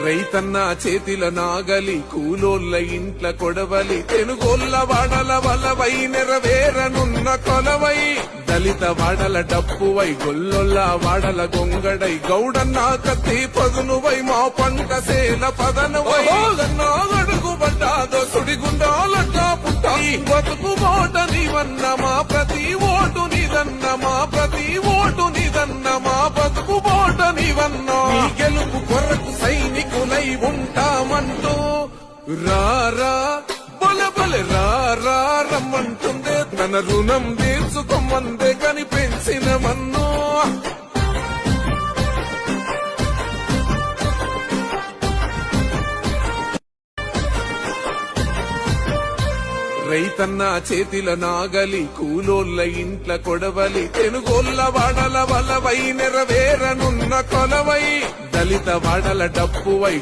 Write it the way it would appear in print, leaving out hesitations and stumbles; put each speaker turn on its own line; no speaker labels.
రైతన్న చేతిల నాగలి కూలోళ్ళ ఇంట్ల కొడవలి తెనుగోళ్ళ వాడల వలవై నెరవేరనున్న కొలవై దళిత వాడల డప్పువై గొల్లొల్ల వాడల గొంగడై గౌడన్న కత్తి పదునువై మా పంట సేల పదనవై నాగడుగు పడ్డాదో సుడిగుండాలడ్డా పుట్టా బతుకు మోట నివన్న మా ప్రతి ఓటు నిదన్న మా ప్రతి ఓటు నిదన్న మా బతుకు మోట నివన్న గెలుపు కొరకు సైనికులై ఉంటామంటూ రారా బలబల రారా రమ్మంటుందే తన రుణం తీర్చుకోమందే కని పెంచిన మన్ను రైతన్న చేతిల నాగలి కూలోళ్ళ ఇంట్ల కొడవలి తెనుగోళ్ళ వాడల వలవై నెరవేరనున్న కొలవై దళిత వాడల డప్పువై